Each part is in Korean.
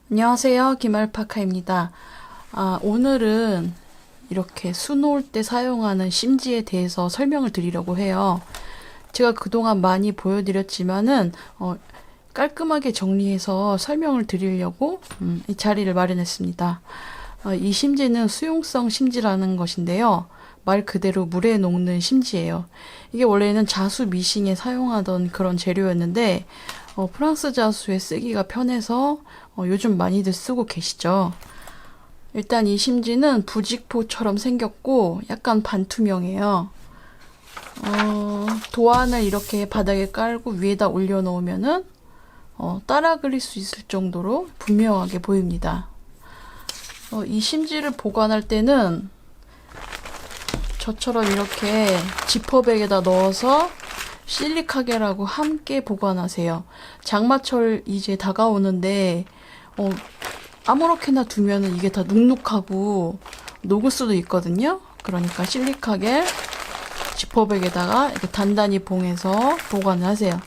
안녕하세요. 김알파카입니다. 오늘은 이렇게 수놓을 때 사용하는 심지에 대해서 설명을 드리려고 해요. 제가 그동안 많이 보여드렸지만은 깔끔하게 정리해서 설명을 드리려고 이 자리를 마련했습니다. 이 심지는 수용성 심지라는 것인데요. 말 그대로 물에 녹는 심지예요. 이게 원래는 자수 미싱에 사용하던 그런 재료였는데 프랑스 자수에 쓰기가 편해서 요즘 많이들 쓰고 계시죠. 일단 이 심지는 부직포처럼 생겼고 약간 반투명해요. 도안을 이렇게 바닥에 깔고 위에다 올려놓으면은 따라 그릴 수 있을 정도로 분명하게 보입니다. 이 심지를 보관할 때는 저처럼 이렇게 지퍼백에다 넣어서 실리카겔하고 함께 보관하세요. 장마철 이제 다가오는데 아무렇게나 두면은 이게 다 눅눅하고 녹을 수도 있거든요. 그러니까 실리카겔 지퍼백에다가 이렇게 단단히 봉해서 보관을 하세요.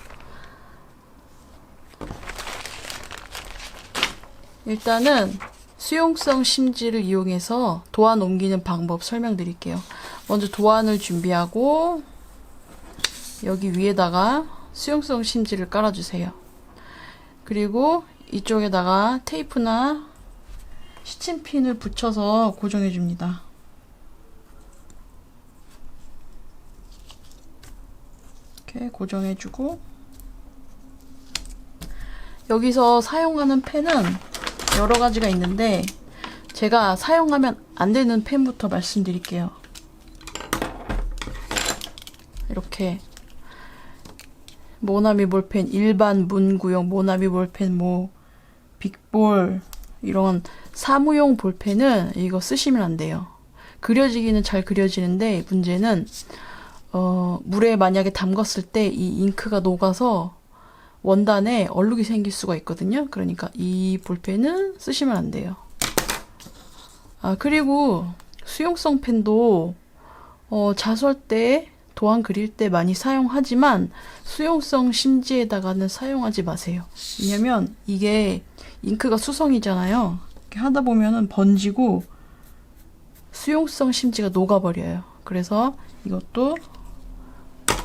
일단은 수용성 심지를 이용해서 도안 옮기는 방법 설명드릴게요. 먼저 도안을 준비하고 여기 위에다가 수용성 심지를 깔아주세요. 그리고 이쪽에다가 테이프나 시침핀을 붙여서 고정해줍니다. 이렇게 고정해주고 여기서 사용하는 펜은 여러 가지가 있는데 제가 사용하면 안 되는 펜부터 말씀드릴게요. 이렇게 모나미 볼펜, 일반 문구용 모나미 볼펜, 빅볼 이런 사무용 볼펜은 이거 쓰시면 안 돼요. 그려지기는 잘 그려지는데 문제는 물에 만약에 담갔을 때 이 잉크가 녹아서 원단에 얼룩이 생길 수가 있거든요. 그러니까 이 볼펜은 쓰시면 안 돼요. 그리고 수용성 펜도 자수할 때 도안 그릴 때 많이 사용하지만 수용성 심지에다가는 사용하지 마세요. 왜냐면 이게 잉크가 수성이잖아요. 이렇게 하다 보면은 번지고 수용성 심지가 녹아버려요. 그래서 이것도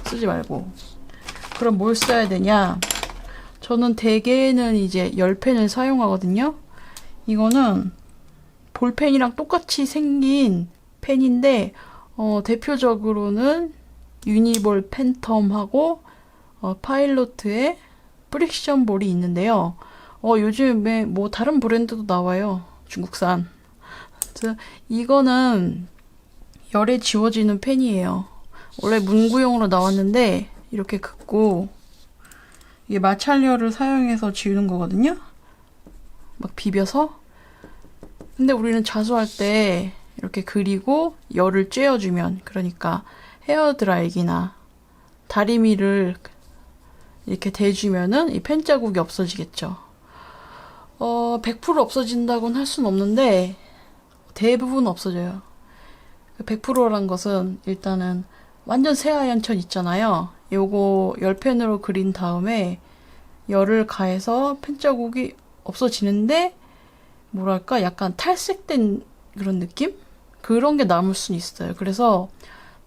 쓰지 말고. 그럼 뭘 써야 되냐? 저는 대개는 이제 열펜을 사용하거든요. 이거는 볼펜이랑 똑같이 생긴 펜인데 대표적으로는 유니볼 팬텀하고 파일로트의 프릭션 볼이 있는데요. 요즘에 다른 브랜드도 나와요. 중국산. 이거는 열에 지워지는 펜이에요. 원래 문구용으로 나왔는데 이렇게 긋고 이게 마찰열을 사용해서 지우는 거거든요. 막 비벼서. 근데 우리는 자수할 때 이렇게 그리고 열을 쬐어주면, 그러니까 헤어드라이기나 다리미를 이렇게 대주면은 이 펜 자국이 없어지겠죠. 100% 없어진다고는 할 수는 없는데 대부분 없어져요. 100%란 것은 일단은 완전 새하얀 천 있잖아요. 요거 열펜으로 그린 다음에 열을 가해서 펜 자국이 없어지는데 뭐랄까 약간 탈색된 그런 느낌? 그런 게 남을 수는 있어요. 그래서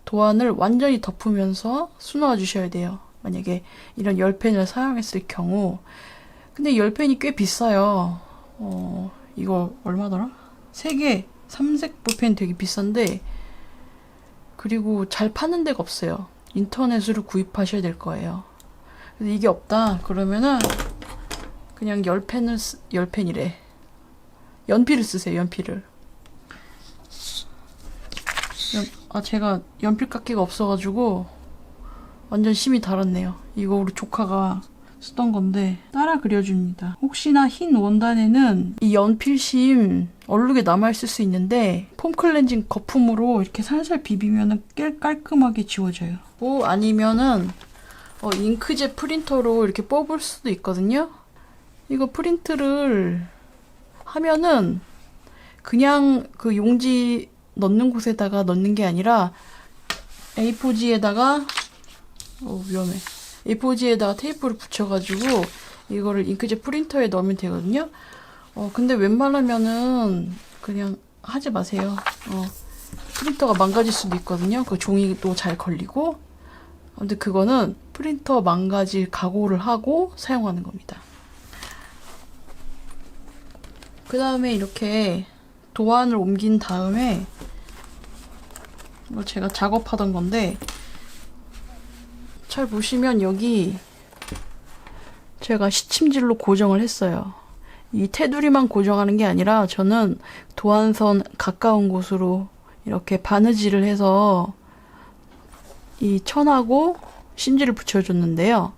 도안을 완전히 덮으면서 수놓아 주셔야 돼요. 만약에 이런 열펜을 사용했을 경우. 근데 열펜이 꽤 비싸요. 이거 얼마더라? 3개 3색 볼펜 되게 비싼데 그리고 잘 파는 데가 없어요. 인터넷으로 구입하셔야 될 거예요. 그래서 이게 없다 그러면은 그냥 열펜이래. 연필을 쓰세요. 연필을. 제가 연필깎이가 없어가지고 완전 심이 달았네요. 이거 우리 조카가 쓰던 건데 따라 그려줍니다. 혹시나 흰 원단에는 이 연필심 얼룩이 남아있을 수 있는데 폼 클렌징 거품으로 이렇게 살살 비비면 꽤 깔끔하게 지워져요. 아니면은 잉크젯 프린터로 이렇게 뽑을 수도 있거든요. 이거 프린트를 하면은 그냥 그 용지 넣는 곳에다가 넣는 게 아니라 A4지에다가 위험해. A4지에다가 테이프를 붙여가지고 이거를 잉크젯 프린터에 넣으면 되거든요. 근데 웬만하면은 그냥 하지 마세요. 프린터가 망가질 수도 있거든요. 그 종이도 잘 걸리고. 근데 그거는 프린터 망가질 각오를 하고 사용하는 겁니다. 그 다음에 이렇게 도안을 옮긴 다음에 이거 제가 작업하던 건데 잘 보시면 여기 제가 시침질로 고정을 했어요. 이 테두리만 고정하는 게 아니라 저는 도안선 가까운 곳으로 이렇게 바느질을 해서 이 천하고 심지를 붙여줬는데요.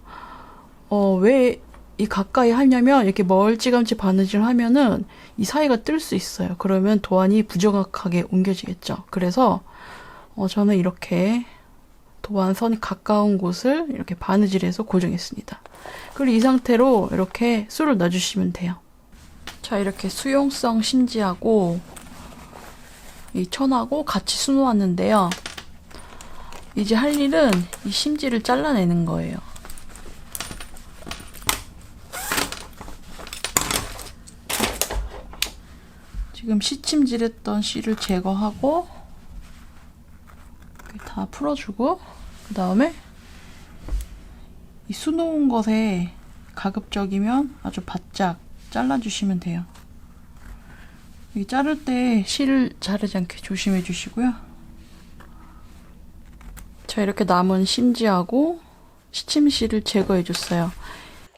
왜 이 가까이 하냐면 이렇게 멀찌감치 바느질 하면은 이 사이가 뜰 수 있어요. 그러면 도안이 부정확하게 옮겨지겠죠. 그래서 저는 이렇게 도안선 가까운 곳을 이렇게 바느질해서 고정했습니다. 그리고 이 상태로 이렇게 술을 놔주시면 돼요. 자, 이렇게 수용성 심지하고 이 천하고 같이 수놓았는데요. 이제 할 일은 이 심지를 잘라내는 거예요. 지금 시침질했던 실을 제거하고 다 풀어주고 그 다음에 이 수놓은 것에 가급적이면 아주 바짝 잘라주시면 돼요. 이 자를 때 실을 자르지 않게 조심해 주시고요. 자, 이렇게 남은 심지하고 시침실을 제거해 줬어요.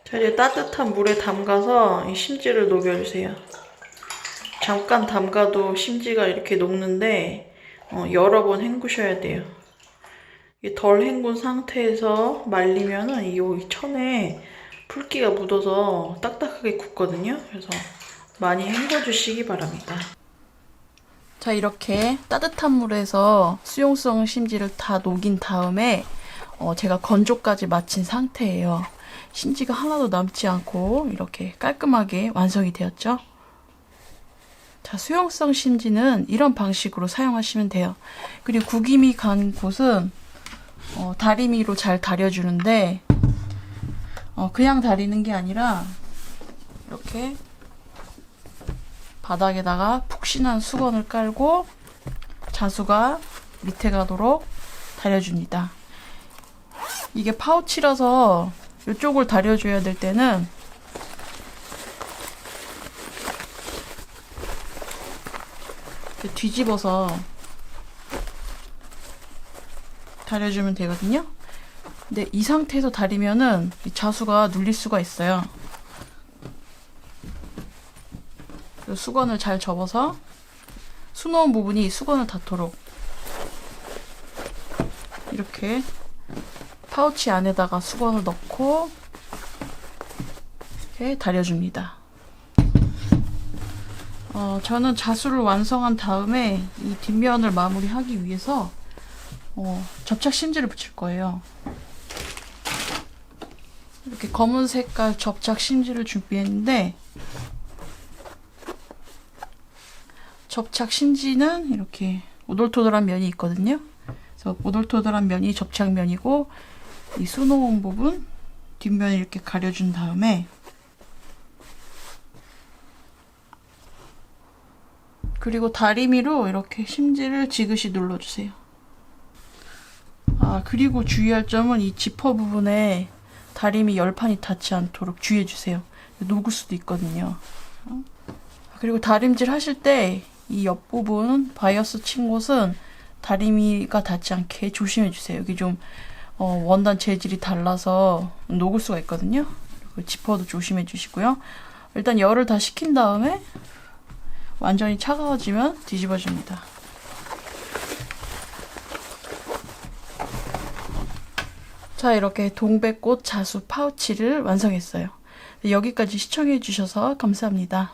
자, 이제 따뜻한 물에 담가서 이 심지를 녹여주세요. 잠깐 담가도 심지가 이렇게 녹는데 여러 번 헹구셔야 돼요. 덜 헹군 상태에서 말리면은 이 천에 풀기가 묻어서 딱딱하게 굳거든요. 그래서 많이 헹궈주시기 바랍니다. 자, 이렇게 따뜻한 물에서 수용성 심지를 다 녹인 다음에 제가 건조까지 마친 상태예요. 심지가 하나도 남지 않고 이렇게 깔끔하게 완성이 되었죠. 자, 수용성 심지는 이런 방식으로 사용하시면 돼요. 그리고 구김이 간 곳은 다리미로 잘 다려주는데 그냥 다리는 게 아니라 이렇게 바닥에다가 푹신한 수건을 깔고 자수가 밑에 가도록 다려줍니다. 이게 파우치라서 이쪽을 다려줘야 될 때는 뒤집어서 다려주면 되거든요. 근데 이 상태에서 다리면은 이 자수가 눌릴 수가 있어요. 수건을 잘 접어서 수놓은 부분이 수건을 닿도록 이렇게 파우치 안에다가 수건을 넣고 이렇게 다려줍니다. 저는 자수를 완성한 다음에 이 뒷면을 마무리하기 위해서 접착 심지를 붙일 거예요. 이렇게 검은 색깔 접착 심지를 준비했는데 접착 심지는 이렇게 오돌토돌한 면이 있거든요. 그래서 오돌토돌한 면이 접착면이고 이 수놓은 부분 뒷면을 이렇게 가려준 다음에 그리고 다리미로 이렇게 심지를 지그시 눌러주세요. 그리고 주의할 점은 이 지퍼 부분에 다리미 열판이 닿지 않도록 주의해주세요. 녹을 수도 있거든요. 그리고 다림질 하실 때 이 옆부분 바이어스 친 곳은 다리미가 닿지 않게 조심해주세요. 여기 좀 원단 재질이 달라서 녹을 수가 있거든요. 그리고 지퍼도 조심해주시고요. 일단 열을 다 식힌 다음에 완전히 차가워지면 뒤집어줍니다. 자, 이렇게 동백꽃 자수 파우치를 완성했어요. 여기까지 시청해주셔서 감사합니다.